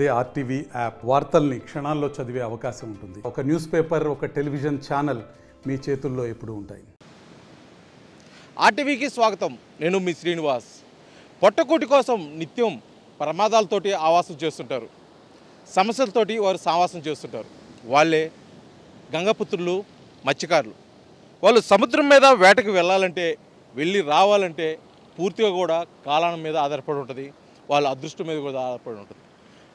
అదే RTV app వార్తల్ని క్షణాల్లో చదివే అవకాశం ఉంటుంది. ఒక న్యూస్ పేపర్, ఒక టెలివిజన్ ఛానల్ మీ చేతుల్లో ఎప్పుడూ ఉంటాయి. ఆర్టీవీకి స్వాగతం. నేను మీ శ్రీనివాస్. పొట్టకూటి కోసం నిత్యం ప్రమాదాలతోటి ఆవాసం చేస్తుంటారు, సమస్యలతోటి వారు సావాసం చేస్తుంటారు. వాళ్ళే గంగపుత్రులు, మత్స్యకారులు. వాళ్ళు సముద్రం మీద వేటకు వెళ్ళాలంటే, వెళ్ళి రావాలంటే పూర్తిగా కూడా కాలం మీద ఆధారపడి ఉంటుంది, వాళ్ళ అదృష్టం మీద కూడా ఆధారపడి ఉంటుంది.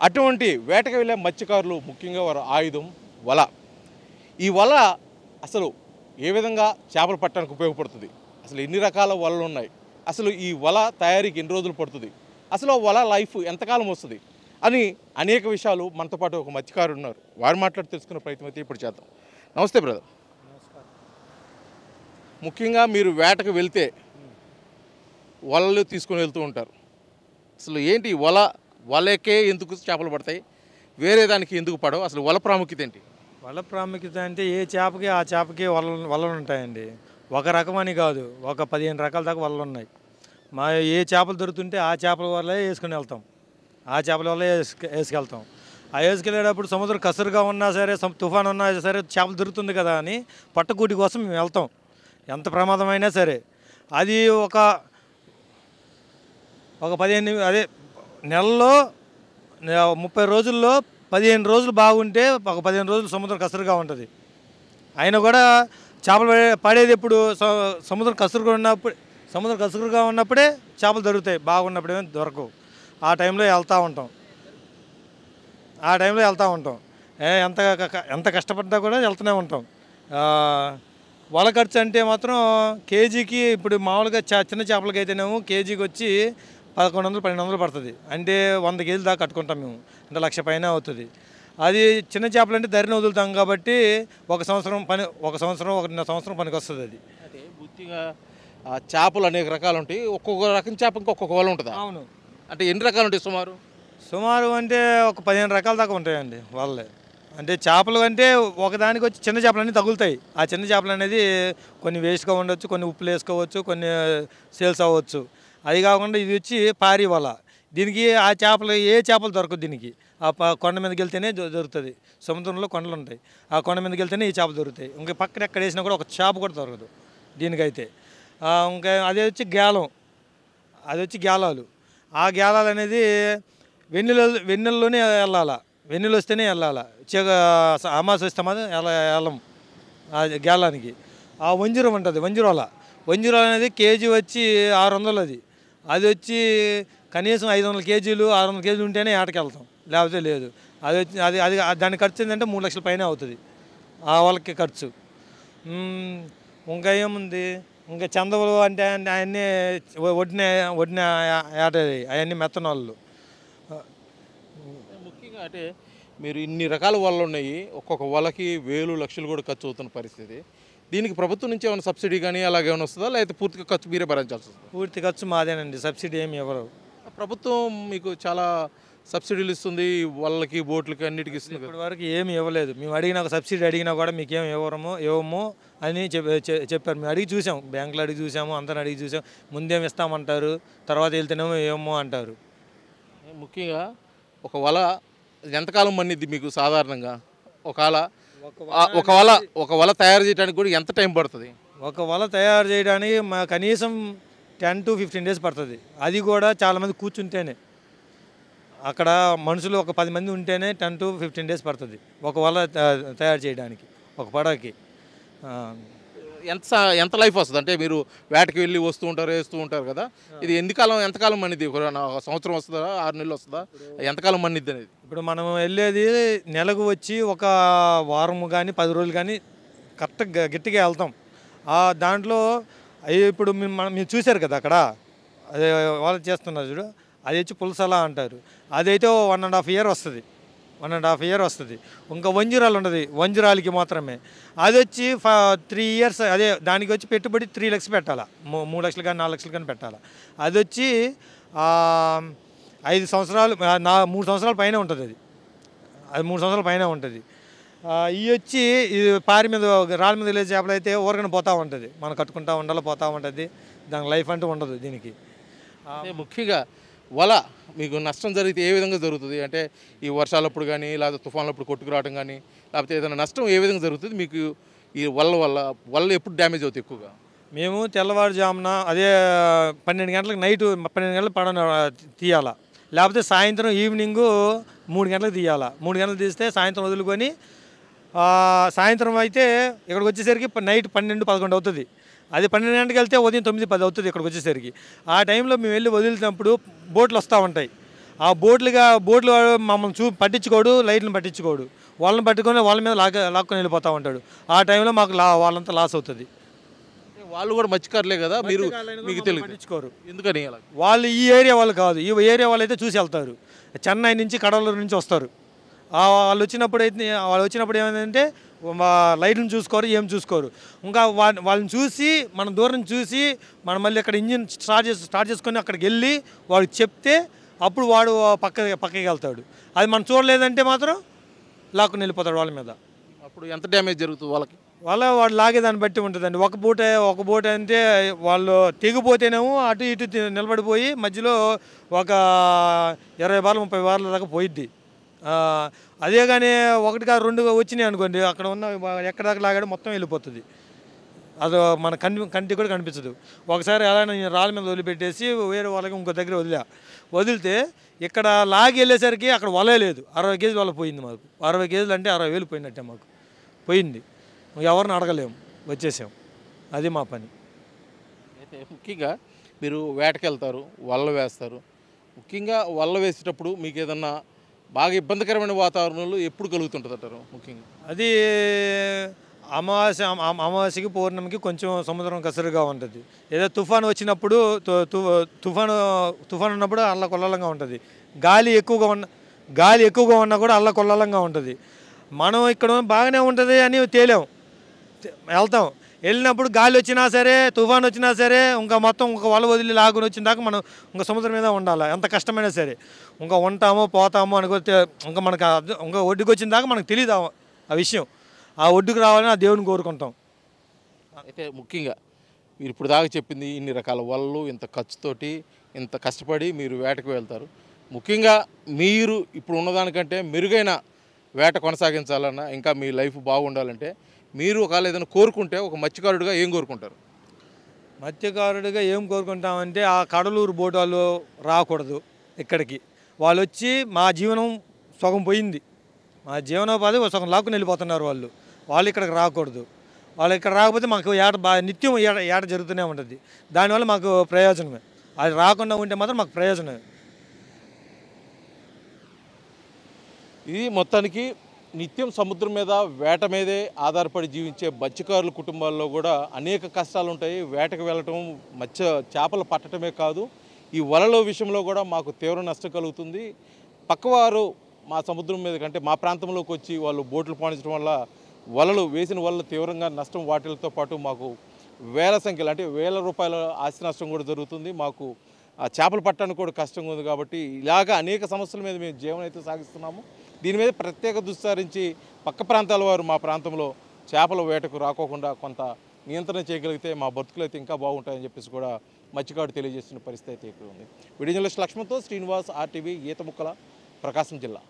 అటువంటి వేటకు వెళ్ళే మత్స్యకారులు ముఖ్యంగా వారి ఆయుధం వల. ఈ వల అసలు ఏ విధంగా చేపలు పట్టడానికి ఉపయోగపడుతుంది, అసలు ఎన్ని రకాల వలలు ఉన్నాయి, అసలు ఈ వల తయారీకి ఎన్ని రోజులు పడుతుంది, అసలు వల లైఫ్ ఎంతకాలం వస్తుంది అని అనేక విషయాలు మనతో పాటు ఒక మత్స్యకారులు ఉన్నారు. వారు మాట్లాడి తెలుసుకునే ప్రయత్నం అయితే ఇప్పుడు చేద్దాం. నమస్తే బ్రదర్. ముఖ్యంగా మీరు వేటకు వెళ్తే వలలు తీసుకొని వెళ్తూ ఉంటారు. అసలు ఏంటి వలకే ఎందుకు చేపలు పడతాయి, వేరే దానికి ఎందుకు పడవు, అసలు వల ప్రాముఖ్యత ఏంటి? వల ప్రాముఖ్యత అంటే ఏ చేపకి ఆ చేపకి వలలు ఉంటాయండి. ఒక రకం అని కాదు, ఒక 15 రకాల దాకా వలలు ఉన్నాయి. ఏ చేపలు దొరుకుతుంటే ఆ చేపల వల్లే వేసుకుని వెళ్తాం, ఆ చేపల వల్లే వేసుకెళ్తాం. ఆ వేసుకెళ్ళేటప్పుడు సముద్రం కసరుగా ఉన్నా సరే, తుఫాన్ ఉన్నా సరే చేపలు దొరుకుతుంది కదా అని పట్టకూటి కోసం మేము వెళ్తాం. ఎంత ప్రమాదమైనా సరే. అది ఒక 15 నెలలో 30 రోజుల్లో 15 రోజులు బాగుంటే ఒక 15 రోజులు సముద్రం కసరుగా ఉంటుంది. అయినా కూడా చేపలు పడేది ఎప్పుడు సముద్రం కసురుగా ఉన్నప్పుడే చేపలు దొరుకుతాయి, బాగున్నప్పుడే దొరకవు. ఆ టైంలో వెళ్తూ ఉంటాం. ఎంత కష్టపడ్డా కూడా వెళ్తూనే ఉంటాం. వల ఖర్చు అంటే మాత్రం కేజీకి ఇప్పుడు మామూలుగా చిన్న చేపలకి అయితేనేమో కేజీకి వచ్చి 1100-1200 పడుతుంది. అంటే 100 కేజీలు దాకా కట్టుకుంటాం మేము, అంటే 1,00,000 పైన అవుతుంది. అది చిన్న చేపలు అంటే ధరని వదులుతాం కాబట్టి ఒక సంవత్సరం 1.5 సంవత్సరం పనికి వస్తుంది. అది అంటే పూర్తిగా చేపలు అనేక రకాలు ఉంటాయి, ఒక్కొక్క రకం చేప ఒక్కొక్క వల ఉంటుంది. అవును. అంటే ఎన్ని రకాలు ఉంటాయి సుమారు అంటే ఒక 15 రకాల దాకా ఉంటాయండి వాళ్ళే. అంటే చేపలు అంటే ఒకదానికి వచ్చి చిన్న చేపలన్నీ తగులుతాయి. ఆ చిన్న చేపలు అనేది కొన్ని వేస్ట్గా ఉండొచ్చు, కొన్ని ఉప్పులు వేసుకోవచ్చు, కొన్ని సేల్స్ అవ్వచ్చు. అది కాకుండా ఇది వచ్చి పారి వల. దీనికి ఆ చేపలు ఏ చేపలు దొరకదు. దీనికి ఆ కొండ మీదకి వెళ్తేనే దొరుకుతుంది. సముద్రంలో కొండలు ఉంటాయి, ఆ కొండ మీదకి వెళ్తేనే ఈ చేపలు దొరుకుతాయి. ఇంకా పక్కన ఎక్కడ వేసినా కూడా ఒక చేప కూడా దొరకదు దీనికైతే. ఇంకా అదే వచ్చి గేలం, అది వచ్చి గేలాలు. ఆ గేలాలు అనేది వెన్నెల్లోనే వెళ్ళాలా, వెన్నెలు వస్తేనే వెళ్ళాలా. అమాస వస్తే మాత్రం వెళ్ళం ఆ గేలానికి. ఆ వంజరం ఉంటుంది, వంజరం అనేది కేజీ వచ్చి 600. అది వచ్చి కనీసం 500 కేజీలు 600 కేజీలు ఉంటేనే ఏటకి వెళ్తాం, లేకపోతే లేదు. అది వచ్చి అది దాని ఖర్చు ఏంటంటే 3 లక్షల పైన అవుతుంది ఆ వాళ్ళకి ఖర్చు. ఇంకా ఏముంది, ఇంకా చందవులు అంటే అవన్నీ వడ్డిన ఏట, అవన్నీ మెత్తనోళ్ళు. ముఖ్యంగా అంటే మీరు ఇన్ని రకాల వలలు ఉన్నాయి, ఒక్కొక్క వలకి వేలు లక్షలు కూడా ఖర్చు అవుతున్న పరిస్థితి. దీనికి ప్రభుత్వం నుంచి ఏమైనా సబ్సిడీ కానీ అలాగేమైనా వస్తుందా, లేకపోతే పూర్తిగా ఖర్చు మీరే భరించాల్సి వస్తుంది? పూర్తి ఖర్చు మాదేనండి, సబ్సిడీ ఏమి ఎవరు. ప్రభుత్వం మీకు చాలా సబ్సిడీలు ఇస్తుంది, వాళ్ళకి బోట్లకి అన్నిటికీ ఇస్తుంది. ఇప్పటి వరకు ఏమి ఇవ్వలేదు. మేము సబ్సిడీ అడిగినా కూడా మీకేం ఇవ్వము అని చెప్పారు. మేము అడిగి చూసాం, బ్యాంకులో అడిగి చూసాము, అందరిని అడిగి చూసాం. ముందేం ఇస్తామంటారు, తర్వాత వెళ్తేనేమో ఏమో అంటారు. ముఖ్యంగా ఒక వల ఎంతకాలం మన్నిద్ది మీకు సాధారణంగా? ఒక వల తయారు చేయడానికి కూడా ఎంత టైం పడుతుంది? ఒక వల తయారు చేయడానికి కనీసం 10 to 15 days పడుతుంది. అది కూడా చాలామంది కూర్చుంటేనే, అక్కడ మనుషులు ఒక 10 మంది ఉంటేనే 10 to 15 days పడుతుంది ఒక వల తయారు చేయడానికి, ఒక పడవకి. ఎంత లైఫ్ వస్తుంది అంటే మీరు వేటకి వెళ్ళి వస్తూ ఉంటారు, వేస్తూ ఉంటారు కదా, ఇది ఎంతకాలం మన్నిద్ది? ఒక సంవత్సరం వస్తుందా, 6 నెలలు వస్తుందా, ఎంతకాలం మన్నిద్ది అనేది? ఇప్పుడు మనం వెళ్ళేది నెలకు వచ్చి ఒక వారం కానీ 10 రోజులు కానీ కరెక్ట్గా గట్టిగా వెళ్తాం. దాంట్లో ఇప్పుడు మీరు చూశారు కదా అక్కడ అదే వాళ్ళు చేస్తున్నారు చూడు, అది వచ్చి పులసలా అంటారు. అదైతే 1.5 year వస్తుంది, 1.5 year వస్తుంది. ఇంకా వంజరాలు ఉంటుంది, వంజరాలకి మాత్రమే. అది వచ్చి 3 years. అదే దానికి వచ్చి పెట్టుబడి 3 lakhs పెట్టాలా, 3 లక్షలు కానీ 4 లక్షలు కానీ పెట్టాలా. అది వచ్చి 5 సంవత్సరాలు 3 సంవత్సరాల పైన ఉంటుంది. అది 3 సంవత్సరాల పైన ఉంటుంది. ఇవి వచ్చి ఇది పారి మీద రాళ్ళ మీద వెళ్ళే చేపలు అయితే ఊరగని పోతూ ఉంటుంది, మనం కట్టుకుంటూ ఉండాలి, పోతూ ఉంటుంది. దానికి లైఫ్ అంటూ ఉండదు దీనికి. ముఖ్యంగా వల మీకు నష్టం జరిగితే ఏ విధంగా జరుగుతుంది? అంటే ఈ వర్షాలప్పుడు కానీ లేకపోతే తుఫాన్లప్పుడు కొట్టుకురావడం కానీ లేకపోతే ఏదైనా నష్టం ఏ విధంగా జరుగుతుంది మీకు ఈ వల్ల ఎప్పుడు డ్యామేజ్ అవుతుంది ఎక్కువగా? మేము తెల్లవారుజామున అదే 12 గంటలకు నైటు 12 గంటలకు పడవ తీయాలా, లేకపోతే సాయంత్రం ఈవినింగు 3 గంటలకు తీయాలా. 3 గంటలకు తీస్తే సాయంత్రం వదులుకొని సాయంత్రం అయితే ఇక్కడికి వచ్చేసరికి నైట్ 12-11 అవుతుంది. అది 12 గంటలకు వెళ్తే ఉదయం 9-10 అవుతుంది ఇక్కడికి వచ్చేసరికి. ఆ టైంలో మేము వెళ్ళి వదిలినప్పుడు బోట్లు వస్తూ ఉంటాయి. ఆ బోట్లు మమ్మల్ని పట్టించుకోడు, లైట్లను పట్టించుకోడు. వాళ్ళని పట్టుకొని వాళ్ళ మీద లాక్కొని వెళ్ళిపోతూ ఉంటాడు. ఆ టైంలో మాకు వాళ్ళంతా లాస్ అవుతుంది. వాళ్ళు కూడా మత్స్యకారులే కదా, మీరు మీకు తెలియదు పట్టించుకోరు. ఎందుకని? వాళ్ళు ఈ ఏరియా వాళ్ళు కాదు, ఈ ఏరియా వాళ్ళు అయితే చూసి వెళ్తారు. చెన్నై నుంచి కడవలూరు నుంచి వస్తారు. వాళ్ళు వచ్చినప్పుడు ఏమైందంటే లైట్లను చూసుకోరు, ఏం చూసుకోరు. ఇంకా వాళ్ళని చూసి మనం దూరం చూసి మనం మళ్ళీ అక్కడ ఇంజిన్ స్టార్ట్ చేసుకొని అక్కడికి వెళ్ళి వాడికి చెప్తే అప్పుడు వాడు పక్కకి వెళ్తాడు. అది మనం చూడలేదంటే మాత్రం లాక్కుని వెళ్ళిపోతాడు వాళ్ళ మీద. అప్పుడు ఎంత డ్యామేజ్ జరుగుతుంది వాళ్ళకి? వాడు లాగేదాన్ని బట్టి ఉంటుందండి. ఒక బోట్ అంటే వాళ్ళు తెగిపోతేనేమో అటు ఇటు నిలబడిపోయి మధ్యలో ఒక 20 బార్లు 30 బార్ల దాకా పోయిద్ది. అదే కానీ 1 కాదు 2 వచ్చినాయి అనుకోండి, అక్కడ ఉన్న ఎక్కడ దాకా లాగాడో మొత్తం వెళ్ళిపోతుంది. అది మన కంటికి కూడా కనిపించదు. ఒకసారి ఎలా రాళ్ళ మీద వదిలిపెట్టేసి వేరే వాళ్ళకి ఇంకో దగ్గర వదిలితే ఇక్కడ లాగి వెళ్ళేసరికి అక్కడ వలే లేదు. 60 కేజీలు వల పోయింది మాకు. 60 కేజీలు అంటే 60,000 పోయినట్టే మాకు పోయింది. ఎవరిని అడగలేము, వచ్చేసాం. అది మా పని. అయితే ముఖ్యంగా మీరు వేటకెళ్తారు, వలలు వేస్తారు. ముఖ్యంగా వలలు వేసేటప్పుడు మీకు ఏదన్నా బాగా ఇబ్బందికరమైన వాతావరణంలో ఎప్పుడు కలుగుతుంటుందంటారు? ముఖ్యంగా అది అమావాస్యకి పౌర్ణమికి కొంచెం సముద్రం కసరుగా ఉంటుంది. ఏదో తుఫాను వచ్చినప్పుడు తుఫాను ఉన్నప్పుడు అల్లకొల్లంగా ఉంటుంది. గాలి ఎక్కువగా ఉన్నా కూడా అల్లకొల్లంగా ఉంటుంది. మనం ఇక్కడ బాగానే ఉంటుంది అని వెళ్తాం. వెళ్ళినప్పుడు గాలి వచ్చినా సరే, తుఫాను వచ్చినా సరే, ఇంకా మొత్తం ఒక వల వదిలి లాగుని వచ్చిన దాకా మనం ఇంకా సముద్రం మీద ఉండాలి. ఎంత కష్టమైనా సరే ఇంకా ఉంటామో పోతామో అనుకుంటే ఇంకా మనకు ఇంకా ఒడ్డుకు వచ్చిన దాకా మనకు తెలియదు ఆ విషయం. ఆ ఒడ్డుకు రావాలని ఆ దేవుని కోరుకుంటాం. అయితే ముఖ్యంగా మీరు ఇప్పుడు దాకా చెప్పింది ఇన్ని రకాల వలలు, ఇంత ఖర్చుతోటి, ఇంత కష్టపడి మీరు వేటకు వెళ్తారు. ముఖ్యంగా మీరు ఇప్పుడు ఉన్నదానికంటే మెరుగైన వేట కొనసాగించాలన్నా, ఇంకా మీ లైఫ్ బాగుండాలంటే మీరు ఒకవేళ ఏదైనా కోరుకుంటే ఒక మత్స్యకారుడిగా ఏం కోరుకుంటారు? మత్స్యకారుడిగా ఏం కోరుకుంటామంటే ఆ కడలూరు బోట్ వాళ్ళు రాకూడదు ఇక్కడికి. వాళ్ళు వచ్చి మా జీవనం సగం పోయింది. మా జీవనోపాధి సగం లాక్కుని వెళ్ళిపోతున్నారు. వాళ్ళు ఇక్కడికి రాకూడదు. వాళ్ళు ఇక్కడ రాకపోతే మాకు నిత్యం ఏట జరుగుతూనే ఉంటుంది. దానివల్ల మాకు ప్రయోజనమే. అది రాకుండా ఉంటే మాత్రం మాకు ప్రయోజనమే. ఇది మొత్తానికి నిత్యం సముద్రం మీద వేట మీదే ఆధారపడి జీవించే మత్స్యకారుల కుటుంబాల్లో కూడా అనేక కష్టాలు ఉంటాయి. వేటకు వెళ్ళటం, చేపలు పట్టడమే కాదు, ఈ వలల విషయంలో కూడా మాకు తీవ్ర నష్టం కలుగుతుంది. పక్కవారు మా సముద్రం మీద కంటే మా ప్రాంతంలోకి వచ్చి వాళ్ళు బోట్లు పోనించడం వల్ల వేసిన వలలు తీవ్రంగా నష్టం వాటిలతో పాటు మాకు వేల సంఖ్యలు అంటే వేల రూపాయల ఆస్తి నష్టం కూడా జరుగుతుంది. మాకు ఆ చేపలు పట్టడానికి కూడా కష్టంగా ఉంది. కాబట్టి ఇలాగ అనేక సమస్యల మీద మేము జీవనం అయితే సాగిస్తున్నాము. దీని మీద ప్రత్యేక దృష్టి పక్క ప్రాంతాల వారు మా ప్రాంతంలో చేపల వేటకు రాకోకుండా కొంత నియంత్రణ చేయగలిగితే మా బతుకులు అయితే ఇంకా బాగుంటాయని చెప్పేసి కూడా మత్స్యకారుడు తెలియజేస్తున్న పరిస్థితి అయితే ఇక్కడ ఉంది. వీడియో జర్నలిస్ట్ లక్ష్మణ్తో శ్రీనివాస్, RTV, ఈతముక్కల, ప్రకాశం జిల్లా.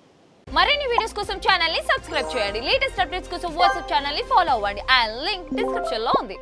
మరిన్ని వీడియోస్ కోసం ఛానల్ ని సబ్స్క్రైబ్ చేయండి. లేటెస్ట్ అప్డేట్స్ కోసం వాట్సాప్ ఛానల్ ని ఫాలో అవ్వండి. ఆ లింక్ డిస్క్రిప్షన్ లో ఉంది.